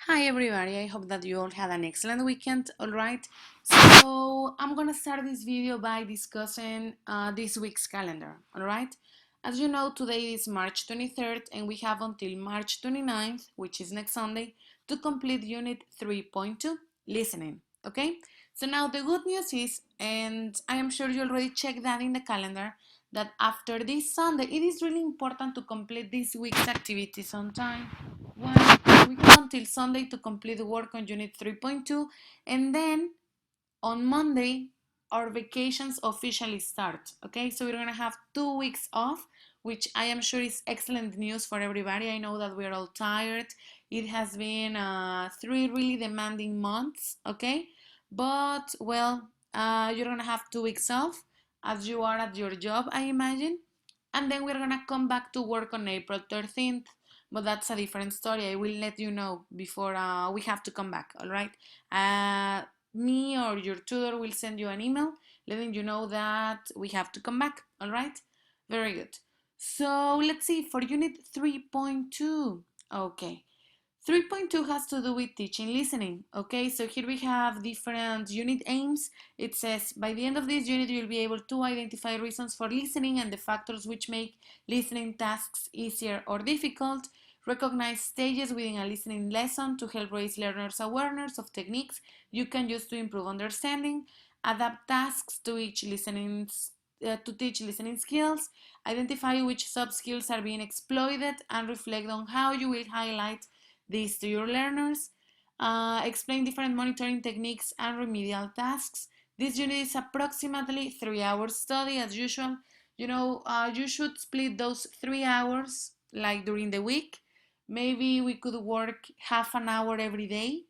Hi everybody, I hope that you all had an excellent weekend, alright? So I'm gonna start this video by discussing this week's calendar, alright? As you know, today is March 23rd and we have until March 29th, which is next Sunday, to complete Unit 3.2, Listening, okay? So now the good news is, and I am sure you already checked that in the calendar, that after this Sunday, it is really important to complete this week's activities on time. One, we have until Sunday to complete the work on Unit 3.2, and then on Monday, our vacations officially start. Okay, so we're gonna have 2 weeks off, which I am sure is excellent news for everybody. I know that we're all tired. It has been 3 really demanding months, okay, but well, you're gonna have 2 weeks off as you are at your job, I imagine, and then we're gonna come back to work on April 13th. But that's a different story. I will let you know before we have to come back, all right? Me or your tutor will send you an email letting you know that we have to come back. All right? Very good. So let's see for unit 3.2. Okay. 3.2 has to do with teaching listening. Okay, so here we have different unit aims. It says by the end of this unit, you'll be able to identify reasons for listening and the factors which make listening tasks easier or difficult. Recognize stages within a listening lesson to help raise learners' awareness of techniques you can use to improve understanding. Adapt tasks to each listening to teach listening skills, identify which sub skills are being exploited, and reflect on how you will highlight these to your learners. Explain different monitoring techniques and remedial tasks. This unit is approximately 3 hours study as usual. You should split those 3 hours like during the week. Maybe we could work half an hour every day,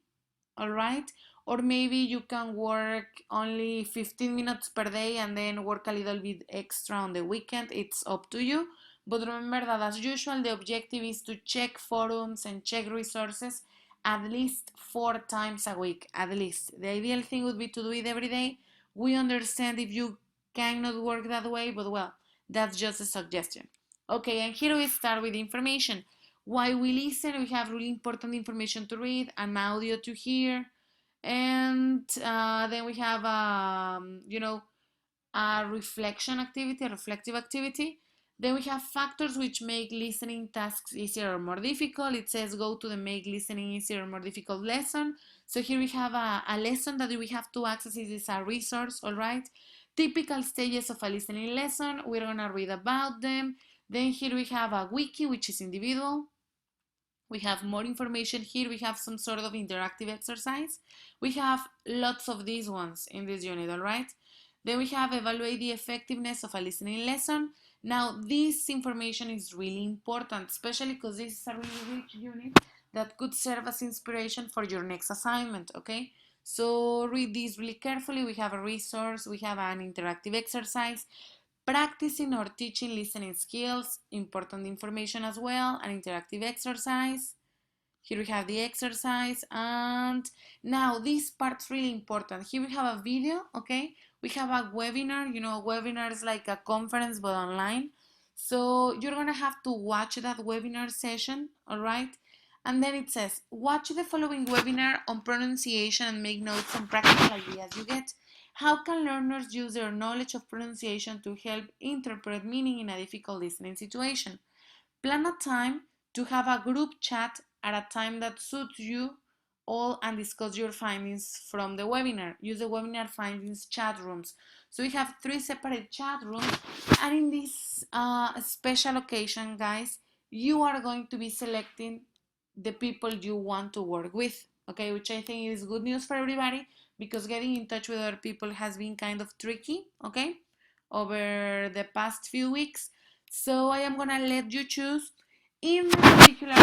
all right? Or maybe you can work only 15 minutes per day and then work a little bit extra on the weekend. It's up to you. But remember that as usual, the objective is to check forums and check resources at least 4 times a week, at least. The ideal thing would be to do it every day. We understand if you cannot work that way, but well, that's just a suggestion. Okay, and here we start with information. While we listen, we have really important information to read, an audio to hear, and then we have, a reflection activity, a reflective activity. Then we have factors which make listening tasks easier or more difficult. It says go to the make listening easier or more difficult lesson. So here we have a lesson that we have to access. It is a resource, all right? Typical stages of a listening lesson. We're gonna read about them. Then here we have a wiki, which is individual. We have more information here. We have some sort of interactive exercise. We have lots of these ones in this unit, all right? Then we have evaluate the effectiveness of a listening lesson. Now, this information is really important, especially because this is a really rich unit that could serve as inspiration for your next assignment, okay? So read this really carefully. We have a resource, we have an interactive exercise, practicing or teaching listening skills, important information as well, an interactive exercise. Here we have the exercise, and now this part's really important. Here we have a video, okay? We have a webinar. A webinar is like a conference but online. So you're gonna have to watch that webinar session, all right? And then it says, watch the following webinar on pronunciation and make notes on practical ideas you get. How can learners use their knowledge of pronunciation to help interpret meaning in a difficult listening situation? Plan a time to have a group chat at a time that suits you all and discuss your findings from the webinar. Use the webinar findings chat rooms. So we have 3 separate chat rooms, and in this special occasion, guys, you are going to be selecting the people you want to work with, okay, which I think is good news for everybody because getting in touch with other people has been kind of tricky, okay, over the past few weeks. So I am gonna let you choose. In particular,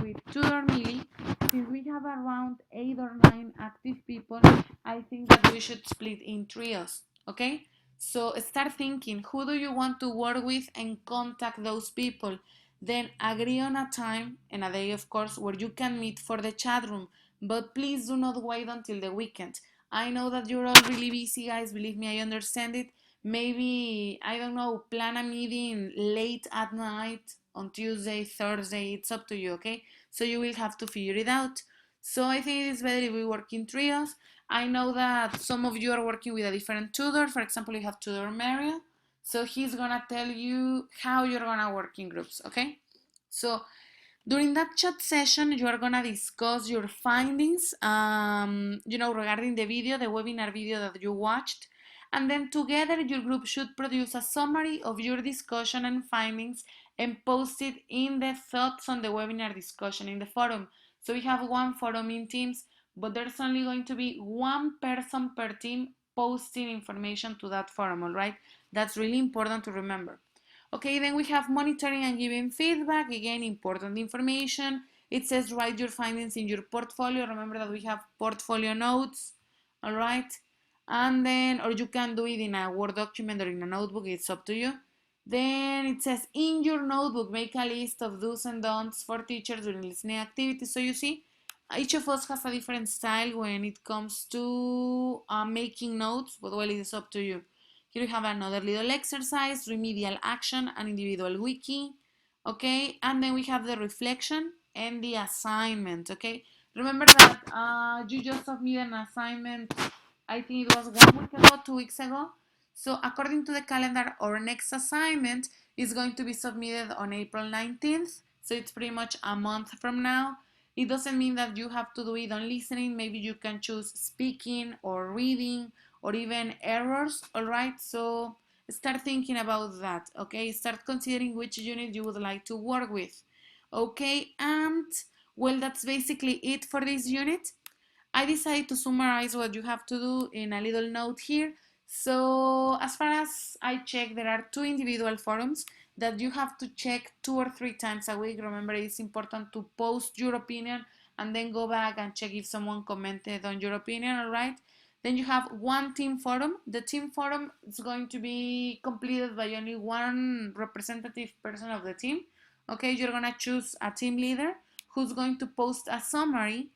with Tudor Millie, since we have around 8 or 9 active people, I think that we should split in trios. Okay? So start thinking who do you want to work with and contact those people. Then agree on a time and a day, of course, where you can meet for the chat room. But please do not wait until the weekend. I know that you're all really busy, guys. Believe me, I understand it. Maybe, I don't know, plan a meeting late at night on Tuesday, Thursday. It's up to you, okay? So you will have to figure it out. So I think it is better if we work in trios. I know that some of you are working with a different tutor. For example, you have tutor Mario. So he's gonna tell you how you're gonna work in groups, okay? So during that chat session, you are gonna discuss your findings, regarding the video, the webinar video that you watched. And then together, your group should produce a summary of your discussion and findings and post it in the thoughts on the webinar discussion in the forum. So we have one forum in Teams, but there's only going to be one person per team posting information to that forum, all right? That's really important to remember. Okay, then we have monitoring and giving feedback. Again, important information. It says write your findings in your portfolio. Remember that we have portfolio notes, all right? And then, or you can do it in a Word document or in a notebook, it's up to you. Then it says in your notebook, make a list of do's and don'ts for teachers during listening activities. So you see, each of us has a different style when it comes to making notes, but well, it is up to you. Here we have another little exercise, remedial action, and individual wiki, okay? And then we have the reflection and the assignment, okay? Remember that you just submitted an assignment, I think it was 1 week ago, 2 weeks ago. So according to the calendar, our next assignment is going to be submitted on April 19th. So it's pretty much a month from now. It doesn't mean that you have to do it on listening. Maybe you can choose speaking or reading or even errors, all right? So start thinking about that, okay? Start considering which unit you would like to work with, okay? And well, that's basically it for this unit. I decided to summarize what you have to do in a little note here. So as far as I check, there are 2 individual forums that you have to check 2 or 3 times a week. Remember, it's important to post your opinion and then go back and check if someone commented on your opinion, all right? Then you have one team forum. The team forum is going to be completed by only one representative person of the team. Okay, you're gonna choose a team leader who's going to post a summary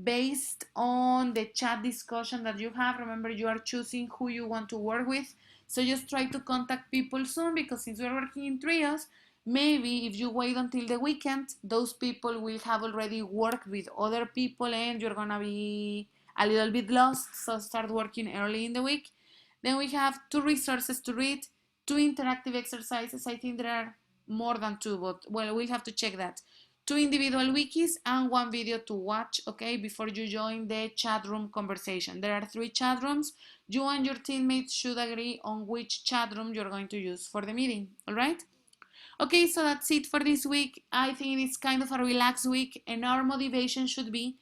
based on the chat discussion that you have. Remember, you are choosing who you want to work with. So just try to contact people soon, because since we're working in trios, maybe if you wait until the weekend, those people will have already worked with other people and you're gonna be a little bit lost. So start working early in the week. Then we have 2 resources to read, 2 interactive exercises. I think there are more than 2, but well, we'll have to check that. 2 individual wikis and 1 video to watch, okay, before you join the chat room conversation. There are 3 chat rooms. You and your teammates should agree on which chat room you're going to use for the meeting, all right? Okay, so that's it for this week. I think it's kind of a relaxed week, and our motivation should be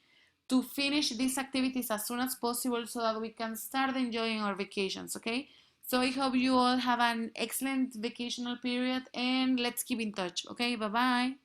to finish these activities as soon as possible so that we can start enjoying our vacations, okay? So I hope you all have an excellent vacational period, and let's keep in touch, okay? Bye-bye.